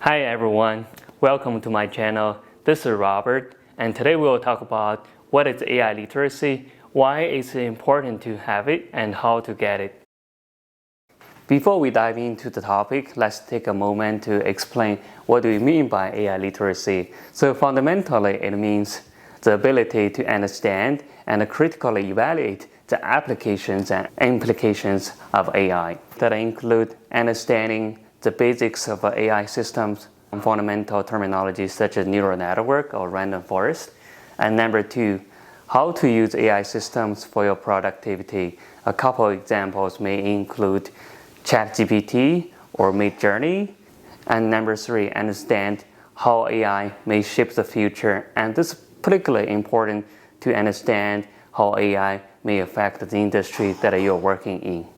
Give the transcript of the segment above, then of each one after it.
Hi everyone, welcome to my channel. This is Robert, and today we will talk about what is AI literacy, why it's important to have it, and how to get it. Before we dive into the topic, let's take a moment to explain what do we mean by AI literacy. So fundamentally, it means the ability to understand and critically evaluate the applications and implications of AI. That include understanding the basics of AI systems, fundamental terminologies such as neural network or random forest. And number two, how to use AI systems for your productivity. A couple of examples may include ChatGPT or Midjourney. And number three, understand how AI may shape the future. And this is particularly important to understand how AI may affect the industry that you're working in.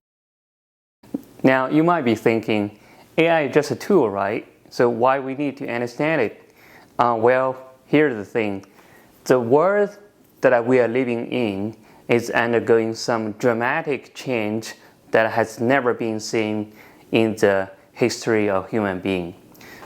Now, you might be thinking, AI is just a tool, right? So why we need to understand it? Well, here's the thing. The world that we are living in is undergoing some dramatic change that has never been seen in the history of human being.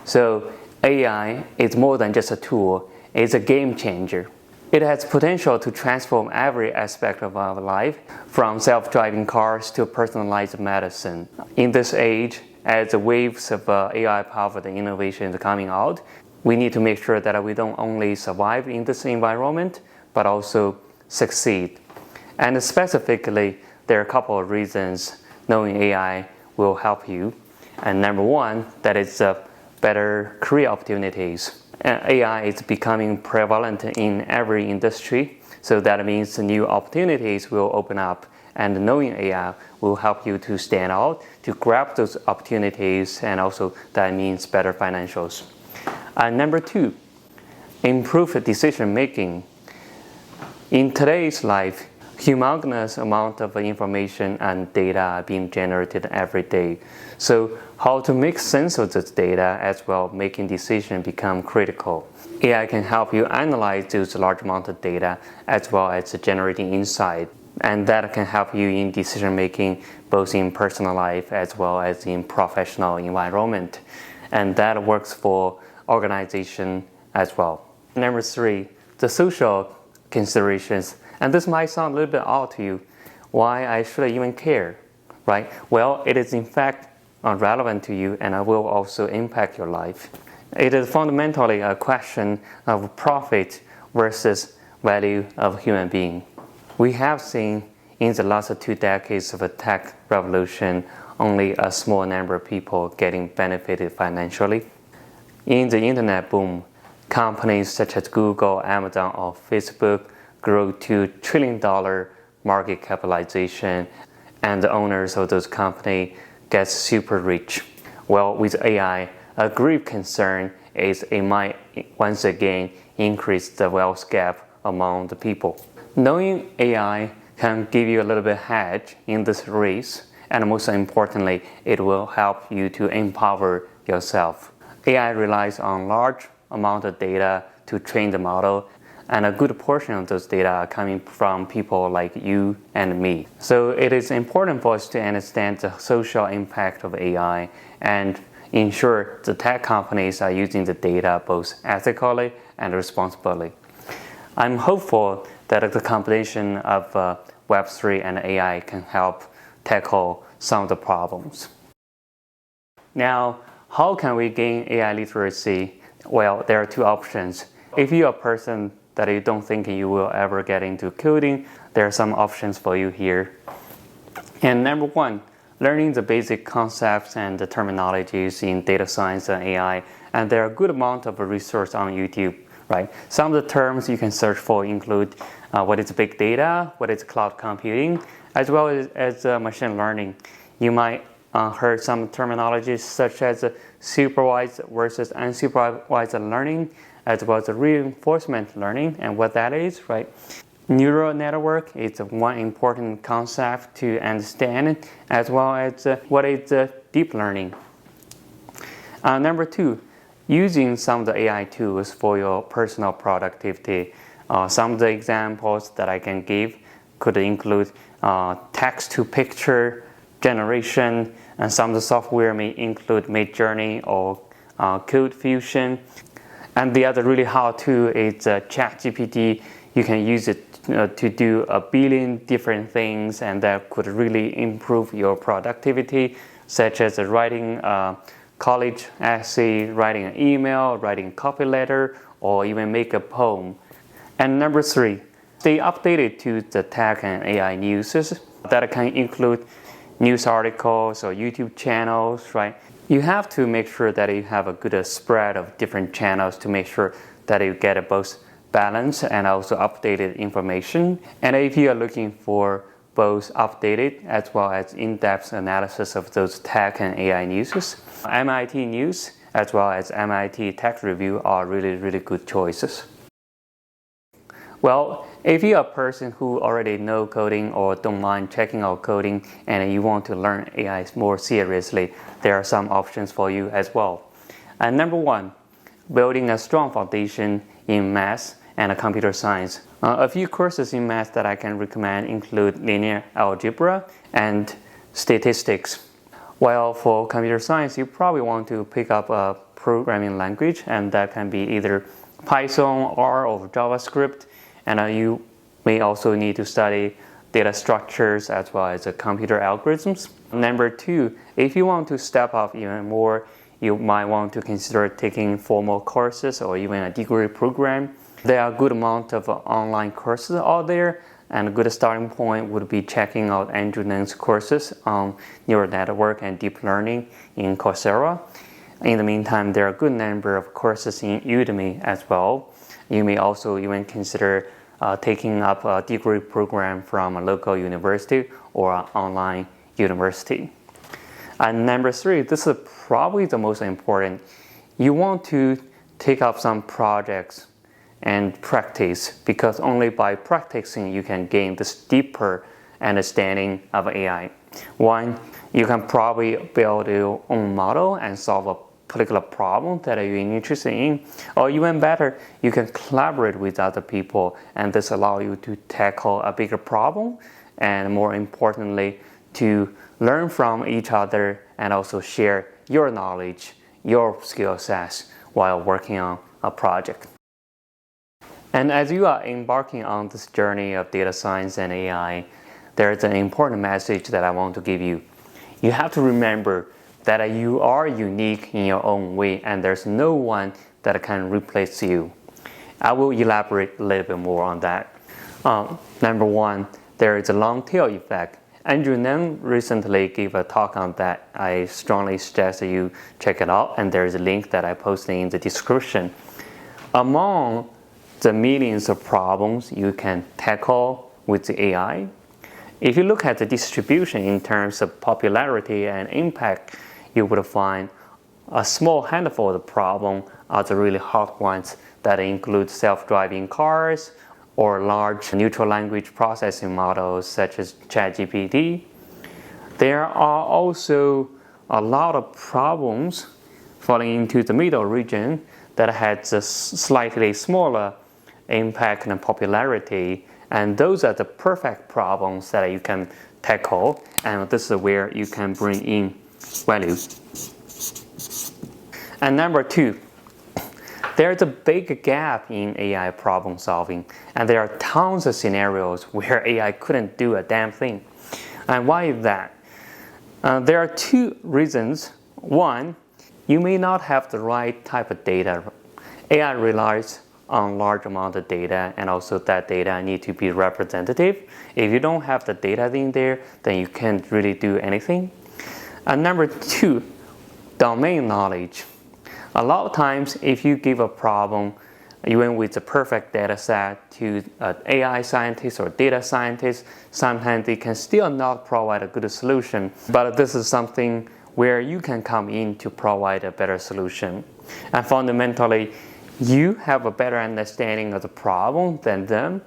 So AI is more than just a tool, it's a game changer. It has potential to transform every aspect of our life, from self-driving cars to personalized medicine. In this age, as the waves of AI-powered innovations coming out, we need to make sure that we don't only survive in this environment, but also succeed. And specifically, there are a couple of reasons knowing AI will help you. And number one, that is better career opportunities. AI is becoming prevalent in every industry, so that means new opportunities will open up, and knowing AI will help you to stand out, to grab those opportunities, and also that means better financials. Number two, improve decision making. In today's life, humongous amount of information and data are being generated every day. So how to make sense of this data as well, making decisions become critical. AI can help you analyze those large amount of data as well as generating insight. And that can help you in decision making both in personal life as well as in professional environment. And that works for organization as well. Number three, the social considerations. And this might sound a little bit odd to you. Why I should even care, right? Well, it is in fact relevant to you and it will also impact your life. It is fundamentally a question of profit versus value of human being. We have seen in the last 2 decades of a tech revolution, only a small number of people getting benefited financially. In the internet boom, companies such as Google, Amazon, or Facebook grew to $1 trillion market capitalization, and the owners of those companies get super rich. Well, with AI, a grave concern is it might once again increase the wealth gap among the people. Knowing AI can give you a little bit hedge in this race, and most importantly, it will help you to empower yourself. AI relies on large amount of data to train the model, and a good portion of those data are coming from people like you and me. So it is important for us to understand the social impact of AI and ensure the tech companies are using the data both ethically and responsibly. I'm hopeful that the combination of Web3 and AI can help tackle some of the problems. Now, how can we gain AI literacy? Well, there are two options. If you're a person that you don't think you will ever get into coding, there are some options for you here. And number one, learning the basic concepts and the terminologies in data science and AI. And there are a good amount of research on YouTube, right? Some of the terms you can search for include what is big data, what is cloud computing, as well as machine learning. You might heard some terminologies such as supervised versus unsupervised learning, as well as reinforcement learning, and what that is, right? Neural network is one important concept to understand, as well as what is deep learning. Number two, using some of the AI tools for your personal productivity. Some of the examples that I can give could include text-to-picture generation, and some of the software may include Midjourney or Code Fusion. And the other really hot tool is ChatGPT. You can use it to do a billion different things, and that could really improve your productivity, such as writing a college essay, writing an email, writing a copy letter, or even make a poem. And number 3, stay updated to the tech and AI news. That can include news articles or YouTube channels, right? You have to make sure that you have a good spread of different channels to make sure that you get both balanced and also updated information. And if you are looking for both updated as well as in-depth analysis of those tech and AI news, MIT News as well as MIT Tech Review are really good choices. Well, if you're a person who already know coding or don't mind checking out coding and you want to learn AI more seriously, there are some options for you as well. And number 1, building a strong foundation in math and computer science. A few courses in math that I can recommend include linear algebra and statistics. While for computer science, you probably want to pick up a programming language, and that can be either Python, R, or JavaScript. And you may also need to study data structures as well as computer algorithms. Number 2, if you want to step up even more, you might want to consider taking formal courses or even a degree program. There are a good amount of online courses out there, and a good starting point would be checking out Andrew Ng's courses on neural network and deep learning in Coursera. In the meantime, there are a good number of courses in Udemy as well. You may also even consider taking up a degree program from a local university or an online university. And number 3, this is probably the most important. You want to take up some projects and practice, because only by practicing you can gain this deeper understanding of AI. 1, you can probably build your own model and solve a particular problem that you're interested in, or even better, you can collaborate with other people, and this allows you to tackle a bigger problem, and more importantly, to learn from each other and also share your knowledge, your skill sets while working on a project. And as you are embarking on this journey of data science and AI, there's an important message that I want to give you. You have to remember that you are unique in your own way, and there's no one that can replace you. I will elaborate a little bit more on that. Number 1, there is a long tail effect. Andrew Ng recently gave a talk on that. I strongly suggest that you check it out, and there's a link that I posted in the description. Among the millions of problems you can tackle with the AI, if you look at the distribution in terms of popularity and impact, you would find a small handful of the problems are the really hot ones that include self-driving cars or large natural language processing models such as ChatGPT. There are also a lot of problems falling into the middle region that has a slightly smaller impact and popularity, and those are the perfect problems that you can tackle, and this is where you can bring in value. And number 2, there's a big gap in AI problem solving, and there are tons of scenarios where AI couldn't do a damn thing. And why is that? There are 2 reasons. 1, you may not have the right type of data. AI relies on large amount of data, and also that data need to be representative. If you don't have the data in there, then you can't really do anything. And number 2, domain knowledge. A lot of times, if you give a problem, even with the perfect data set to an AI scientist or data scientist, sometimes they can still not provide a good solution. But this is something where you can come in to provide a better solution. And fundamentally, you have a better understanding of the problem than them,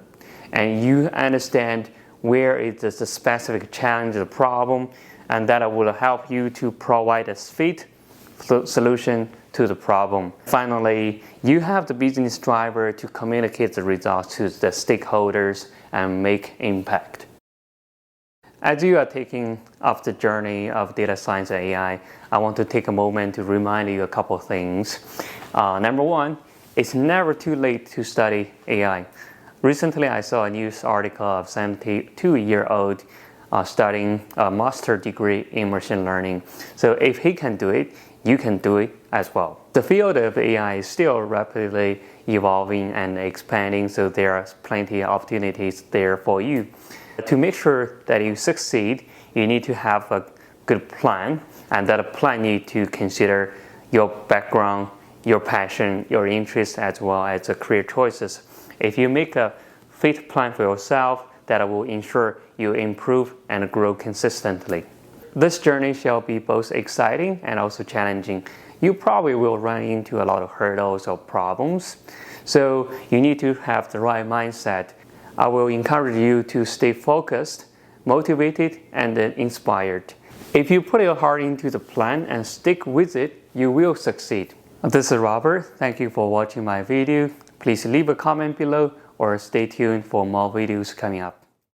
and you understand where is the specific challenge of the problem, and that will help you to provide a fit solution to the problem. Finally, you have the business driver to communicate the results to the stakeholders and make impact. as you are taking up the journey of data science and AI, I want to take a moment to remind you a couple of things. Number one, it's never too late to study AI. Recently, I saw a news article of a 72-year-old studying a master's degree in machine learning. So if he can do it, you can do it as well. The field of AI is still rapidly evolving and expanding, so there are plenty of opportunities there for you. To make sure that you succeed, you need to have a good plan, and that plan need to consider your background, your passion, your interest, as well as the career choices. If you make a fit plan for yourself, that will ensure you improve and grow consistently. This journey shall be both exciting and also challenging. You probably will run into a lot of hurdles or problems, so you need to have the right mindset. I will encourage you to stay focused, motivated, and inspired. If you put your heart into the plan and stick with it, you will succeed. This is Robert. Thank you for watching my video. Please leave a comment below or stay tuned for more videos coming up.